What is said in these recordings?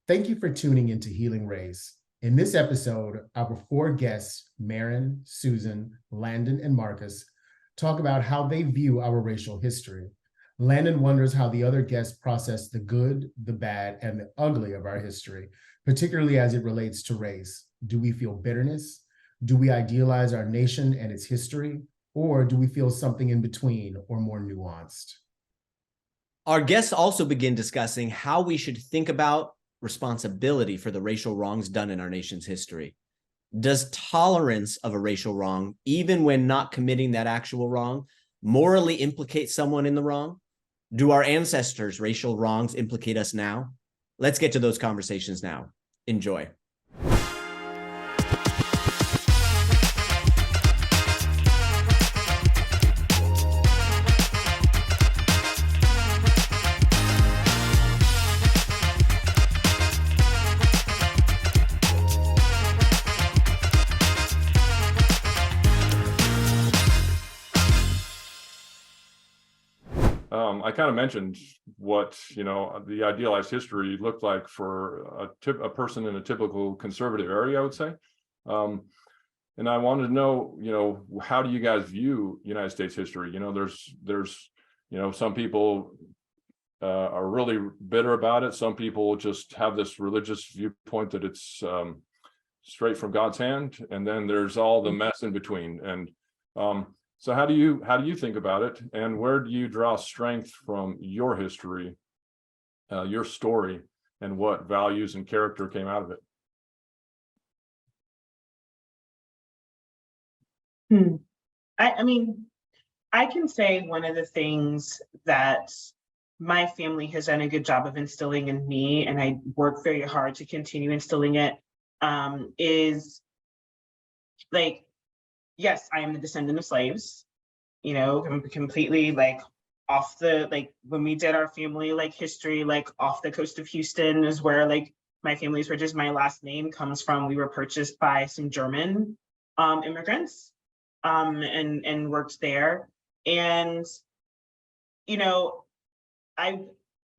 Thank you for tuning into Healing Race. In this episode, our four guests, Marin, Susan, Landon, and Marcus, talk about how they view our racial history. Landon wonders how the other guests process the good, the bad, and the ugly of our history, particularly as it relates to race. Do we feel bitterness? Do we idealize our nation and its history? Or do we feel something in between or more nuanced? Our guests also begin discussing how we should think about responsibility for the racial wrongs done in our nation's history. Does tolerance of a racial wrong, even when not committing that actual wrong, morally implicate someone in the wrong? Do our ancestors' racial wrongs implicate us now? Let's get to those conversations now. Enjoy. I kind of mentioned what, the idealized history looked like for a person in a typical conservative area, I would say. And I wanted to know, how do you guys view United States history? There's some people are really bitter about it. Some people just have this religious viewpoint that it's straight from God's hand. And then there's all the mess in between. And so how do you think about it, and where do you draw strength from your history, your story, and what values and character came out of it? I mean, I can say one of the things that my family has done a good job of instilling in me, and I work very hard to continue instilling it, is like, yes, I am the descendant of slaves, I'm completely off the, when we did our family history, off the coast of Houston is where my family's where just my last name comes from. We were purchased by some German immigrants and worked there. And,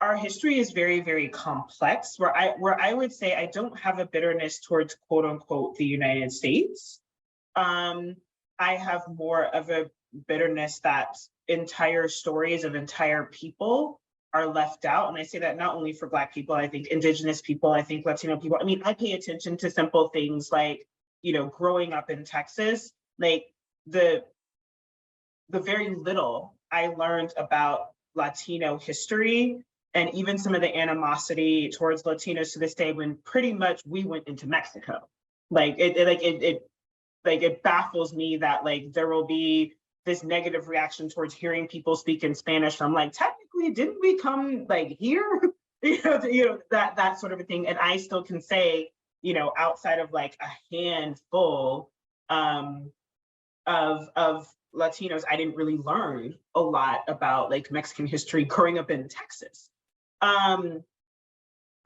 our history is very, very complex, where I would say I don't have a bitterness towards quote unquote the United States. I have more of a bitterness that entire stories of entire people are left out. And I say that not only for Black people, I think Indigenous people, I think Latino people. I mean, I pay attention to simple things like, growing up in Texas, the very little I learned about Latino history and even some of the animosity towards Latinos to this day, when pretty much we went into Mexico. It baffles me that there will be this negative reaction towards hearing people speak in Spanish. I'm like, technically, didn't we come here? That sort of a thing. And I still can say, outside of a handful of Latinos, I didn't really learn a lot about Mexican history growing up in Texas. I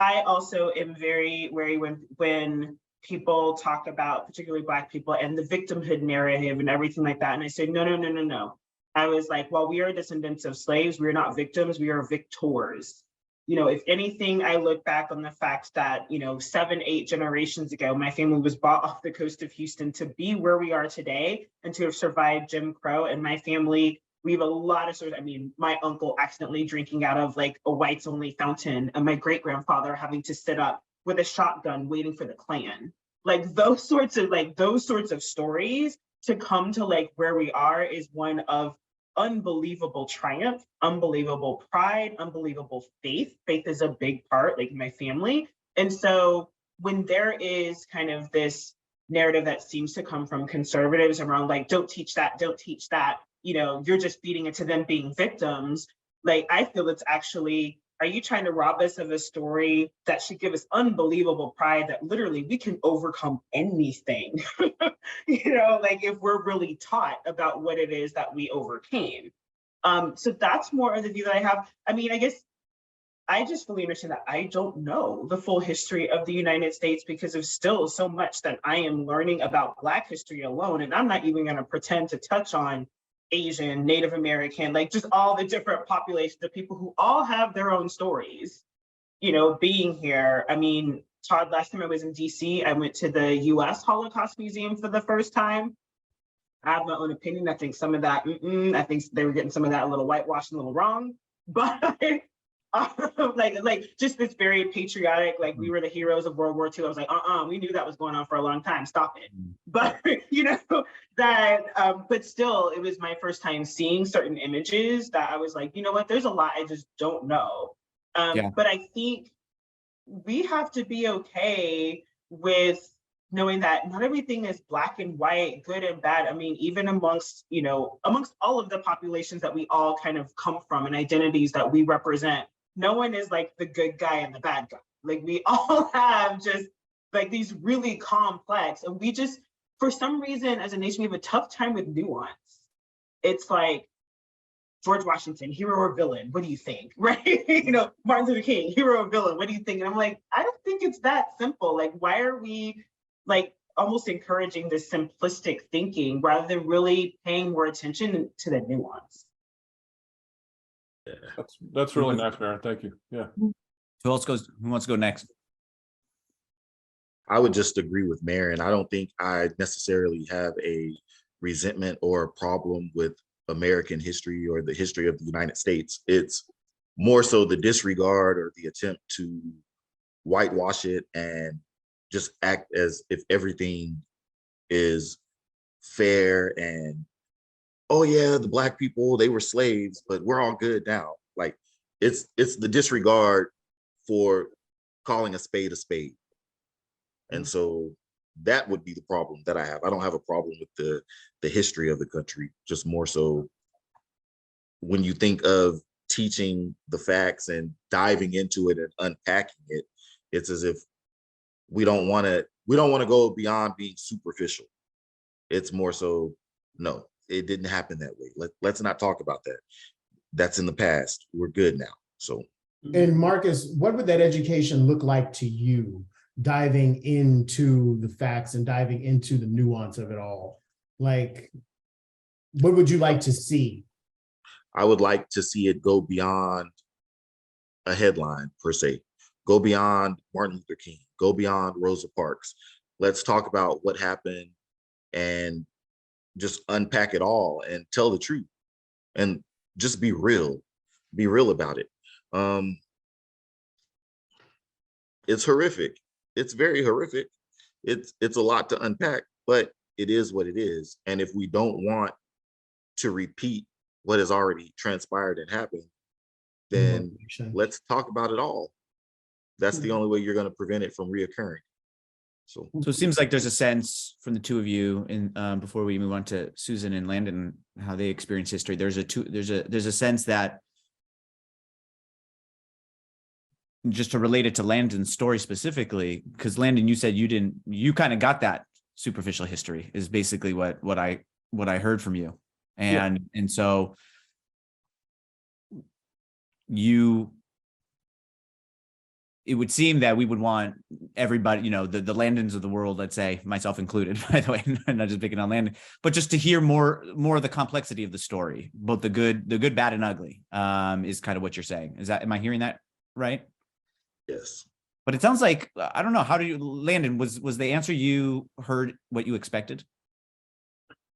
also am very wary when people talk about, particularly Black people, and the victimhood narrative and everything like that. And I say, no. I was like, while we are descendants of slaves, we are not victims, we are victors. If anything, I look back on the fact that, 7, 8 generations ago, my family was bought off the coast of Houston to be where we are today and to have survived Jim Crow. And my family, we have a lot of stories. I mean, my uncle accidentally drinking out of a whites only fountain, and my great grandfather having to sit up with a shotgun waiting for the Klan. Those sorts of stories to come to where we are is one of unbelievable triumph, unbelievable pride, unbelievable faith. Faith is a big part, in my family. And so when there is kind of this narrative that seems to come from conservatives around don't teach that, you're just feeding into them being victims. I feel it's actually, are you trying to rob us of a story that should give us unbelievable pride that literally we can overcome anything, if we're really taught about what it is that we overcame. So that's more of the view that I have. I mean, I guess I just fully understand that I don't know the full history of the United States because there's still so much that I am learning about Black history alone. And I'm not even going to pretend to touch on Asian, Native American, just all the different populations of people who all have their own stories. being here. I mean, Todd, last time I was in DC, I went to the US Holocaust Museum for the first time. I have my own opinion. I think some of that, I think they were getting some of that a little whitewashed, a little wrong. But like just this very patriotic, like we were the heroes of World War II. I was like, we knew that was going on for a long time. Stop it. But but still, it was my first time seeing certain images that I was like, you know what? There's a lot I just don't know. But I think we have to be okay with knowing that not everything is black and white, good and bad. I mean, even amongst all of the populations that we all kind of come from and identities that we represent, no one is like the good guy and the bad guy. Like we all have just like these really complex, and we just, for some reason, as a nation, we have a tough time with nuance. It's like, George Washington, hero or villain? What do you think? Right? Martin Luther King, hero or villain? What do you think? And I'm like, I don't think it's that simple. Like, why are we like almost encouraging this simplistic thinking rather than really paying more attention to the nuance? Yeah. That's really nice, Marin. Thank you. Yeah. Who wants to go next? I would just agree with Marin. I don't think I necessarily have a resentment or a problem with American history or the history of the United States. It's more so the disregard or the attempt to whitewash it and just act as if everything is fair and, oh yeah, the black people, they were slaves, but we're all good now. Like it's the disregard for calling a spade a spade. And so that would be the problem that I have. I don't have a problem with the history of the country, just more so when you think of teaching the facts and diving into it and unpacking it, it's as if we don't want to go beyond being superficial. It's more so, no, it didn't happen that way. Let's not talk about that. That's in the past. We're good now. So, and Marcus, what would that education look like to you? Diving into the facts and diving into the nuance of it all. Like, what would you like to see? I would like to see it go beyond a headline per se, go beyond Martin Luther King, go beyond Rosa Parks. Let's talk about what happened and just unpack it all and tell the truth and just be real about it. It's horrific. It's very horrific. It's a lot to unpack, but it is what it is. And if we don't want to repeat what has already transpired and happened, then let's talk about it all. That's the only way you're going to prevent it from reoccurring. So it seems like there's a sense from the two of you, in before we move on to Susan and Landon, how they experience history. There's a sense that, just to relate it to Landon's story specifically, because Landon, you said you kind of got that superficial history is basically what I heard from you. And so it would seem that we would want everybody, the Landons of the world, let's say, myself included, by the way, not just picking on Landon, but just to hear more of the complexity of the story, both the good, bad, and ugly, is kind of what you're saying. Am I hearing that right? Yes. But it sounds like, I don't know, Landon, was the answer you heard what you expected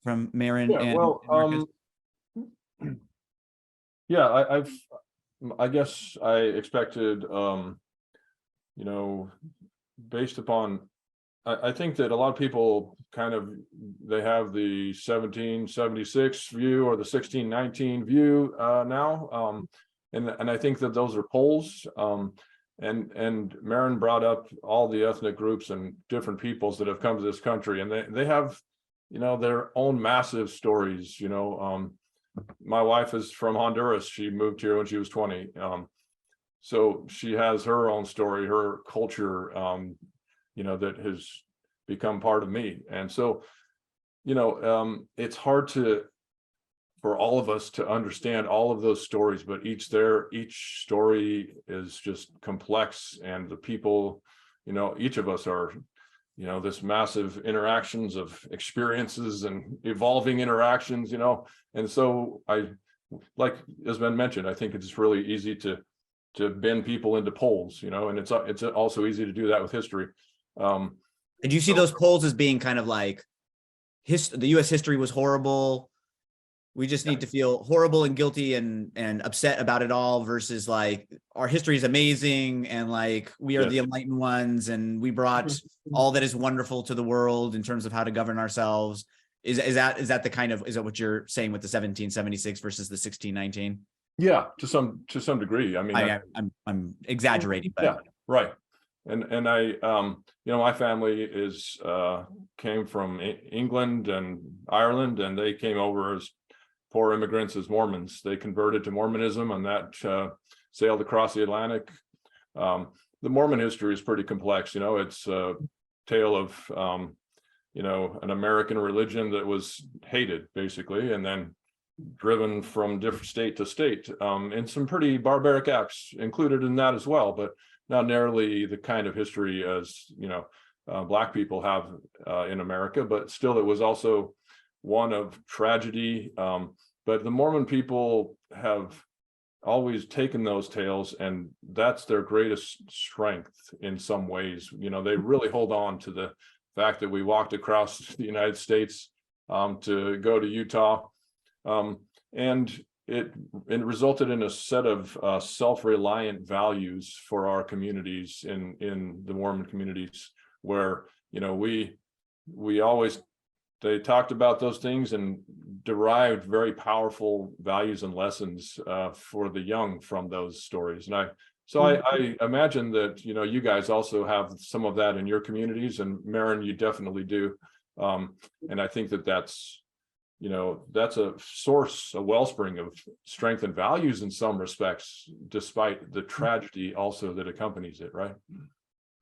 from Marin? Yeah, well, yeah, I guess I expected, based upon, I think that a lot of people they have the 1776 view or the 1619 view now. And I think that those are polls. And Marin brought up all the ethnic groups and different peoples that have come to this country, and they have, their own massive stories. My wife is from Honduras. She moved here when she was 20. So she has her own story, her culture, that has become part of me. And so, it's hard for all of us to understand all of those stories, but each story is just complex, and the people, each of us are, this massive interactions of experiences and evolving interactions, and so like has been mentioned, I think it's really easy to bend people into poles, you know, and it's also easy to do that with history. Did you see those polls as being kind of like the US history was horrible, we just need to feel horrible and guilty and upset about it all, versus like our history is amazing and like we are the enlightened ones and we brought all that is wonderful to the world in terms of how to govern ourselves? Is that the kind of, is that what you're saying with the 1776 versus the 1619? Yeah, to some degree. I mean, I'm exaggerating, but yeah, right. And I, you know, my family came from England and Ireland, and they came over as poor immigrants, as Mormons. They converted to Mormonism, and that sailed across the Atlantic. The Mormon history is pretty complex. You know, it's a tale of, you know, an American religion that was hated, basically, and then driven from different state to state, and some pretty barbaric acts included in that as well, but not nearly the kind of history as, you know, Black people have in America, but still it was also one of tragedy. But the Mormon people have always taken those tales, and that's their greatest strength in some ways. You know, they really hold on to the fact that we walked across the United States to go to Utah. And it resulted in a set of self-reliant values for our communities in the Mormon communities, where, you know, they talked about those things and derived very powerful values and lessons for the young from those stories. And I imagine that, you know, you guys also have some of that in your communities, and Marin, you definitely do. And I think that's, you know, that's a source, a wellspring of strength and values in some respects, despite the tragedy also that accompanies it, right?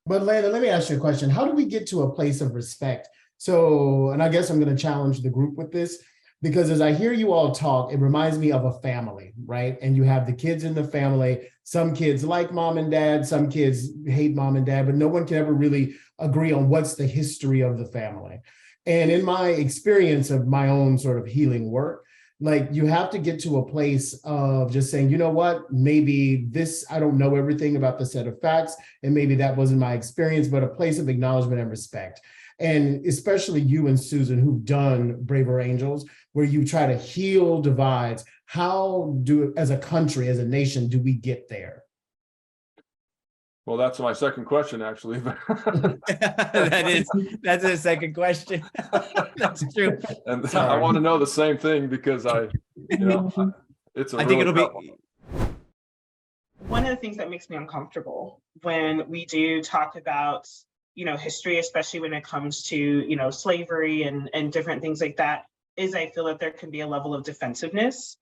But Landon, let me ask you a question. How do we get to a place of respect? So, and I guess I'm going to challenge the group with this, because as I hear you all talk, it reminds me of a family, right? And you have the kids in the family. Some kids like mom and dad, some kids hate mom and dad, but no one can ever really agree on what's the history of the family. And in my experience of my own sort of healing work, like, you have to get to a place of just saying, you know what, maybe this, I don't know everything about the set of facts, and maybe that wasn't my experience, but a place of acknowledgement and respect. And especially you and Susan, who've done Braver Angels, where you try to heal divides. How do, as a country, as a nation, do we get there? Well, that's my second question, actually. That's a second question. That's true. And Sorry. I want to know the same thing, because you know, it's I think it'll be one of the things that makes me uncomfortable when we do talk about, you know, history, especially when it comes to, you know, slavery and different things like that, is I feel that there can be a level of defensiveness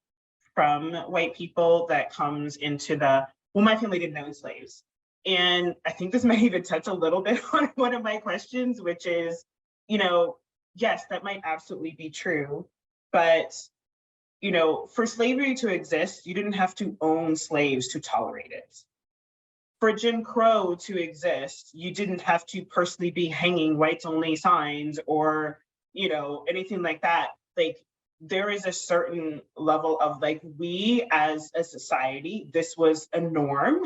from white people that comes into the, well, my family didn't own slaves. And I think this might even touch a little bit on one of my questions, which is, you know, yes, that might absolutely be true, but, you know, for slavery to exist, you didn't have to own slaves to tolerate it. For Jim Crow to exist, you didn't have to personally be hanging whites only signs or, you know, anything like that. Like, there is a certain level of, like, we as a society, this was a norm,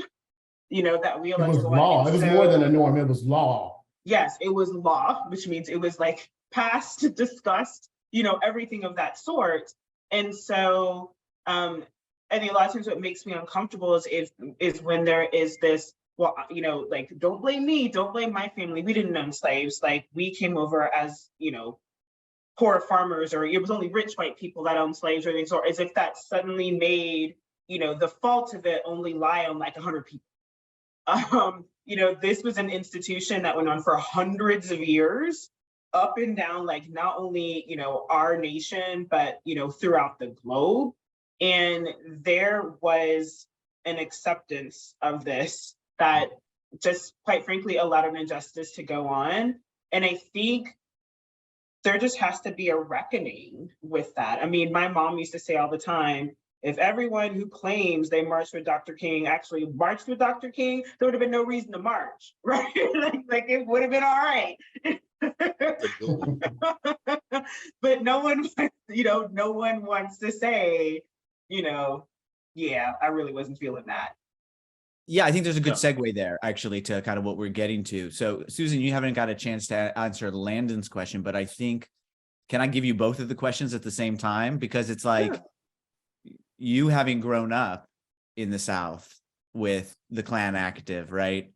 you know, that we allowed to go on. Law. It was more than a norm, it was law. Yes, it was law, which means it was like passed, discussed, you know, everything of that sort. And so I think a lot of times what makes me uncomfortable is when there is this, well, you know, like, don't blame me, don't blame my family. We didn't own slaves. Like, we came over as, you know, poor farmers, or it was only rich white people that owned slaves, or things, or as if that suddenly made, you know, the fault of it only lie on like 100 people. You know, this was an institution that went on for hundreds of years, up and down, like, not only, you know, our nation, but, you know, throughout the globe. And there was an acceptance of this that just, quite frankly, allowed an injustice to go on. And I think there just has to be a reckoning with that. I mean, my mom used to say all the time, if everyone who claims they marched with Dr. King actually marched with Dr. King, there would have been no reason to march, right? like it would have been all right. But no one, you know, no one wants to say, you know, yeah, I really wasn't feeling that. Yeah, I think there's a good Yeah. segue there, actually, to kind of what we're getting to. So, Susan, you haven't got a chance to answer Landon's question, but I think, can I give you both of the questions at the same time? Because it's like, you having grown up in the South with the Klan active, right?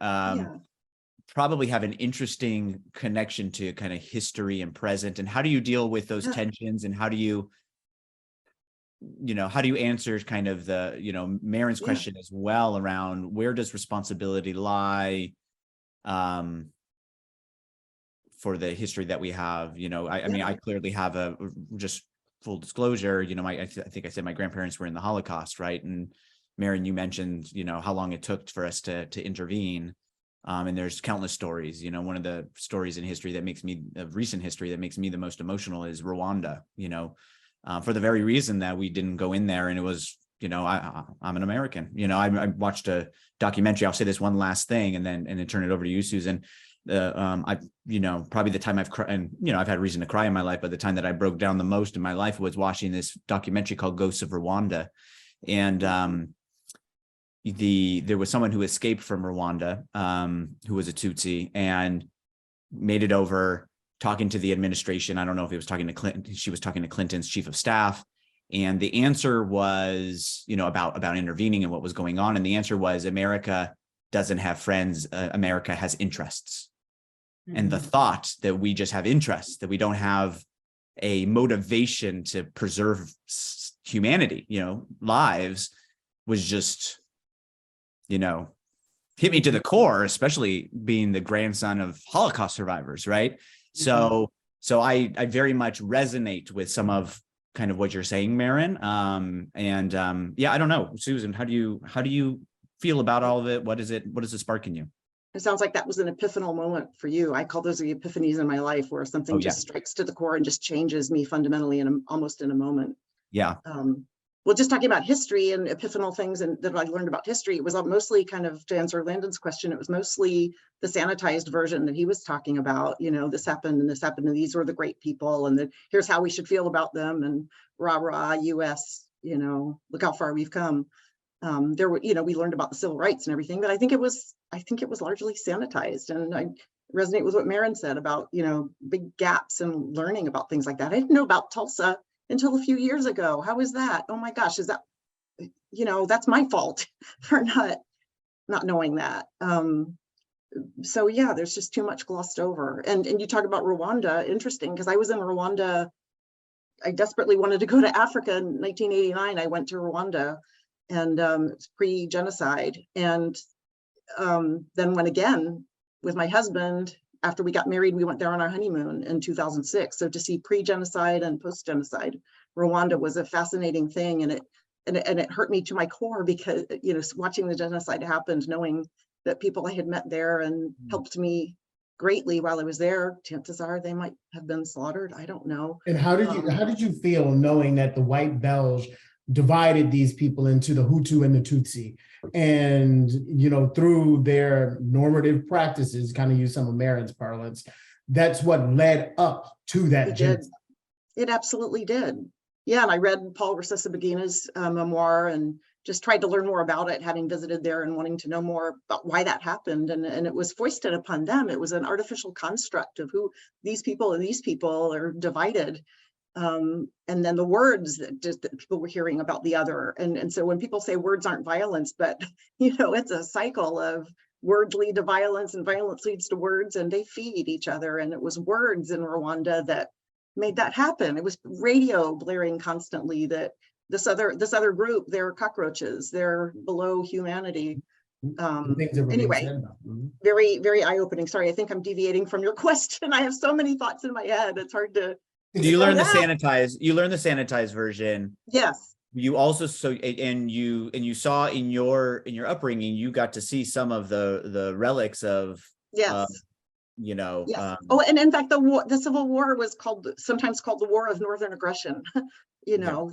Probably have an interesting connection to kind of history and present. And how do you deal with those tensions? And how do you answer kind of the, Marin's question as well around where does responsibility lie for the history that we have? I mean, I clearly have just full disclosure, I think I said my grandparents were in the Holocaust, right? And Marin, you mentioned, how long it took for us to intervene. And there's countless stories. One of the stories in history of recent history that makes me the most emotional is Rwanda, for the very reason that we didn't go in there. And it was, I'm an American, I watched a documentary. I'll say this one last thing and then turn it over to you, Susan. Probably the time I've cried, and, I've had reason to cry in my life, but the time that I broke down the most in my life was watching this documentary called Ghosts of Rwanda. And, there was someone who escaped from Rwanda, who was a Tutsi, and made it over talking to the administration. I don't know if he was talking to Clinton. She was talking to Clinton's chief of staff. And the answer was, about intervening and what was going on. And the answer was, America doesn't have friends. America has interests. Mm-hmm. And the thought that we just have interests, that we don't have a motivation to preserve humanity, lives, was just, hit me to the core, especially being the grandson of Holocaust survivors, right? Mm-hmm. So I very much resonate with some of kind of what you're saying, Marin. I don't know, Susan, how do you feel about all of it? What does it spark in you? It sounds like that was an epiphanal moment for you. I call those the epiphanies in my life, where something just strikes to the core and just changes me fundamentally almost in a moment. Yeah. Well, just talking about history and epiphanal things and that I learned about history, it was mostly kind of, to answer Landon's question, it was mostly the sanitized version that he was talking about. This happened and this happened and these were the great people and here's how we should feel about them and rah, rah, US, look how far we've come. We learned about the civil rights and everything, but I think it was largely sanitized. And I resonate with what Marin said about, big gaps in learning about things like that. I didn't know about Tulsa until a few years ago. How is that? Oh my gosh, is that, that's my fault for not knowing that. So yeah, there's just too much glossed over. And you talk about Rwanda, interesting, because I was in Rwanda. I desperately wanted to go to Africa in 1989. I went to Rwanda, and it's pre-genocide. And then went again with my husband. After we got married, we went there on our honeymoon in 2006. So to see pre-genocide and post-genocide, Rwanda was a fascinating thing. And it hurt me to my core because, watching the genocide happen, knowing that people I had met there and helped me greatly while I was there, chances are they might have been slaughtered. I don't know. And how did you feel knowing that the white Belge divided these people into the Hutu and the Tutsi, and through their normative practices, kind of use some of Marin's parlance, that's what led up to that genocide? It absolutely did. Yeah, and I read Paul Rusesabagina's memoir and just tried to learn more about it, having visited there and wanting to know more about why that happened. And it was foisted upon them. It was an artificial construct of who these people are divided. And then the words that people were hearing about the other. And so when people say words aren't violence, but, it's a cycle of words lead to violence and violence leads to words, and they feed each other. And it was words in Rwanda that made that happen. It was radio blaring constantly that this other group, they're cockroaches, they're below humanity. Anyway, very, very eye-opening. Sorry, I think I'm deviating from your question. I have so many thoughts in my head. It's hard to. You learn the sanitized version. Yes. You also and you saw in your upbringing, you got to see some of the relics of yes. Yes. And in fact, the Civil War was sometimes called the War of Northern Aggression,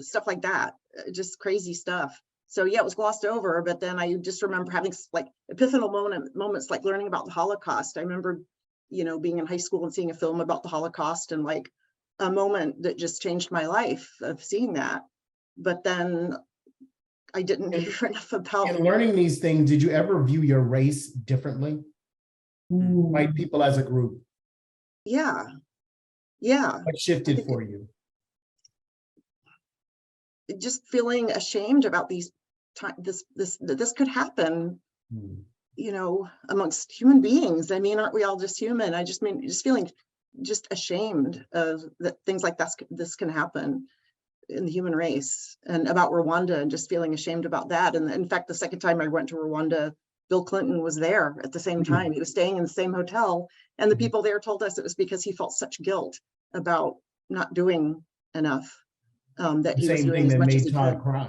stuff like that, just crazy stuff. So yeah, it was glossed over, but then I just remember having like epiphanal moments, like learning about the Holocaust. I remember, being in high school and seeing a film about the Holocaust, and like a moment that just changed my life of seeing that. But then I didn't hear enough about. In learning these things, did you ever view your race differently? White people as a group? Yeah. Yeah. What shifted for you? Just feeling ashamed about these this could happen, you know, amongst human beings. I mean, aren't we all just human? I just mean, just feeling just ashamed of that things like this can happen in the human race, and about Rwanda, and just feeling ashamed about that. And in fact, the second time I went to Rwanda, Bill Clinton was there at the same time. He was staying in the same hotel, and the people there told us it was because he felt such guilt about not doing enough. That he was Same doing thing as that much as made he Todd could. cry.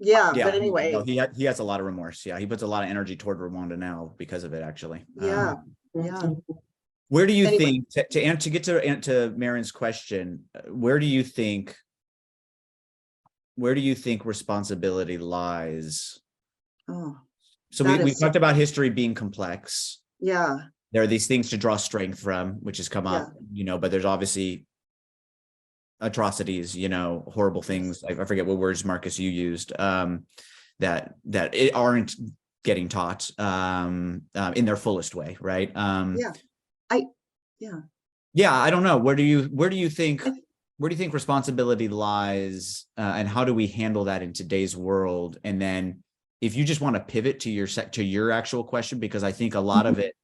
Yeah, Yeah, but anyway, no, he has a lot of remorse. Yeah, he puts a lot of energy toward Rwanda now because of it, actually. yeah, yeah. Where do you Anyway. think, to get to Marin's question, where do you think responsibility lies? Oh, So that we is talked about history being complex. yeah, There are these things to draw strength from, which has come up, you know, but there's obviously atrocities, you know, horrible things. I forget what words, Marcus, you used, that it aren't getting taught in their fullest way, right? Yeah, I don't know. Where do you think responsibility lies, and how do we handle that in today's world? And then if you just want to pivot to your actual question, because I think a lot of it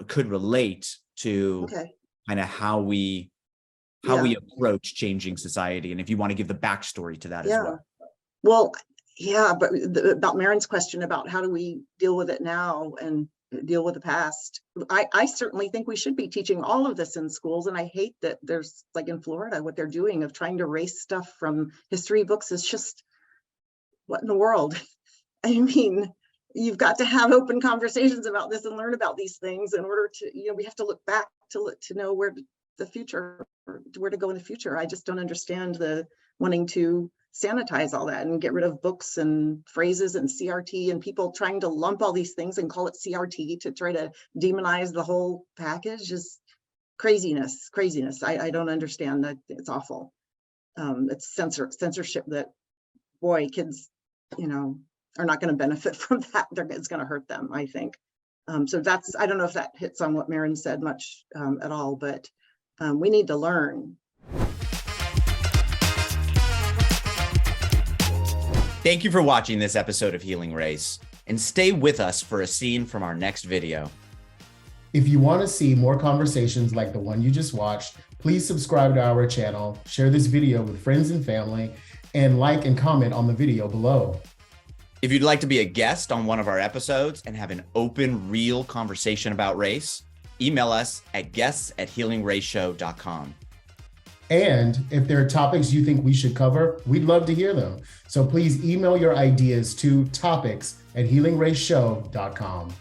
could relate to kind of how we approach changing society. And if you want to give the backstory to that as well. Well, yeah, but about Marin's question about how do we deal with it now and deal with the past, I certainly think we should be teaching all of this in schools. And I hate that there's, like in Florida, what they're doing of trying to erase stuff from history books is just, what in the world? I mean, you've got to have open conversations about this and learn about these things in order to, you know, we have to look back to know where the future, where to go in the future. I just don't understand the wanting to sanitize all that and get rid of books and phrases and CRT, and people trying to lump all these things and call it CRT to try to demonize the whole package is craziness. I don't understand that. It's awful. It's censorship that, boy, kids, you know, are not going to benefit from that. It's going to hurt them, I think. So that's, I don't know if that hits on what Marin said much at all, but we need to learn. Thank you for watching this episode of Healing Race, and stay with us for a scene from our next video. If you want to see more conversations like the one you just watched, please subscribe to our channel, share this video with friends and family, and like and comment on the video below. If you'd like to be a guest on one of our episodes and have an open, real conversation about race, email us at guests@healingraceshow.com. And if there are topics you think we should cover, we'd love to hear them. So please email your ideas to topics@healingraceshow.com.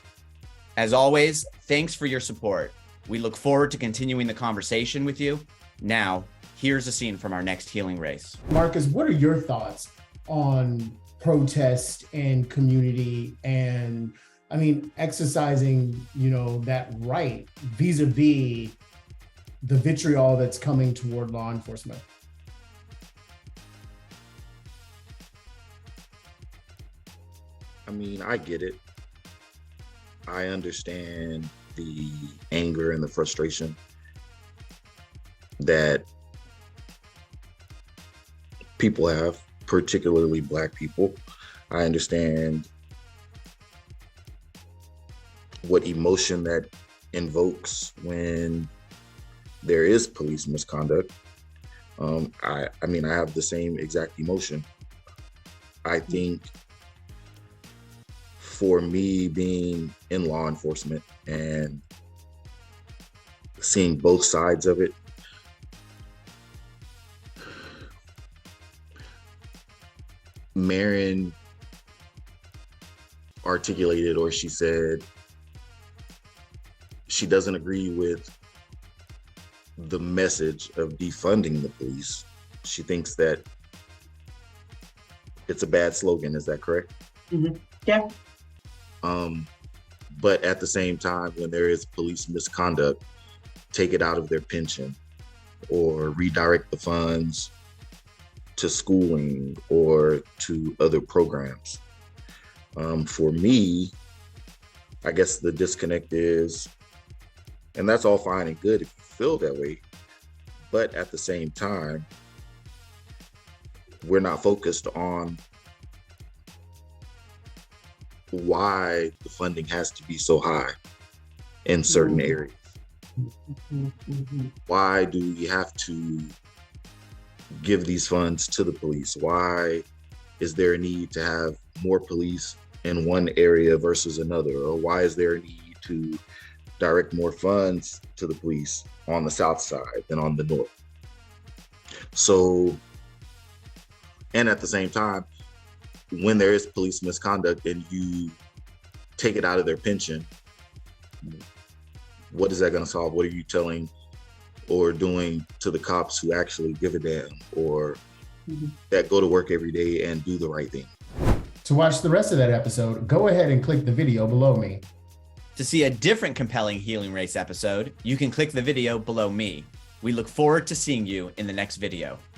As always, thanks for your support. We look forward to continuing the conversation with you. Now, here's a scene from our next Healing Race. Marcus, what are your thoughts on protest and community, and I mean, exercising, you know, that right vis-a-vis the vitriol that's coming toward law enforcement? I mean, I get it. I understand the anger and the frustration that people have, particularly Black people. I understand what emotion that invokes when there is police misconduct. I mean, I have the same exact emotion. I think for me, being in law enforcement and seeing both sides of it, Marin articulated, or she said, she doesn't agree with the message of defunding the police. She thinks that it's a bad slogan. Is that correct? Mm-hmm. Yeah. But at the same time, when there is police misconduct, take it out of their pension or redirect the funds to schooling or to other programs. For me, I guess the disconnect is, and that's all fine and good if you feel that way, but at the same time, we're not focused on why the funding has to be so high in certain areas. Why do we have to give these funds to the police? Why is there a need to have more police in one area versus another? Or why is there a need to direct more funds to the police on the south side than on the north? So, and at the same time, when there is police misconduct and you take it out of their pension, what is that going to solve? What are you telling or doing to the cops who actually give a damn or that go to work every day and do the right thing? To watch the rest of that episode, go ahead and click the video below me. To see a different compelling Healing Race episode, you can click the video below me. We look forward to seeing you in the next video.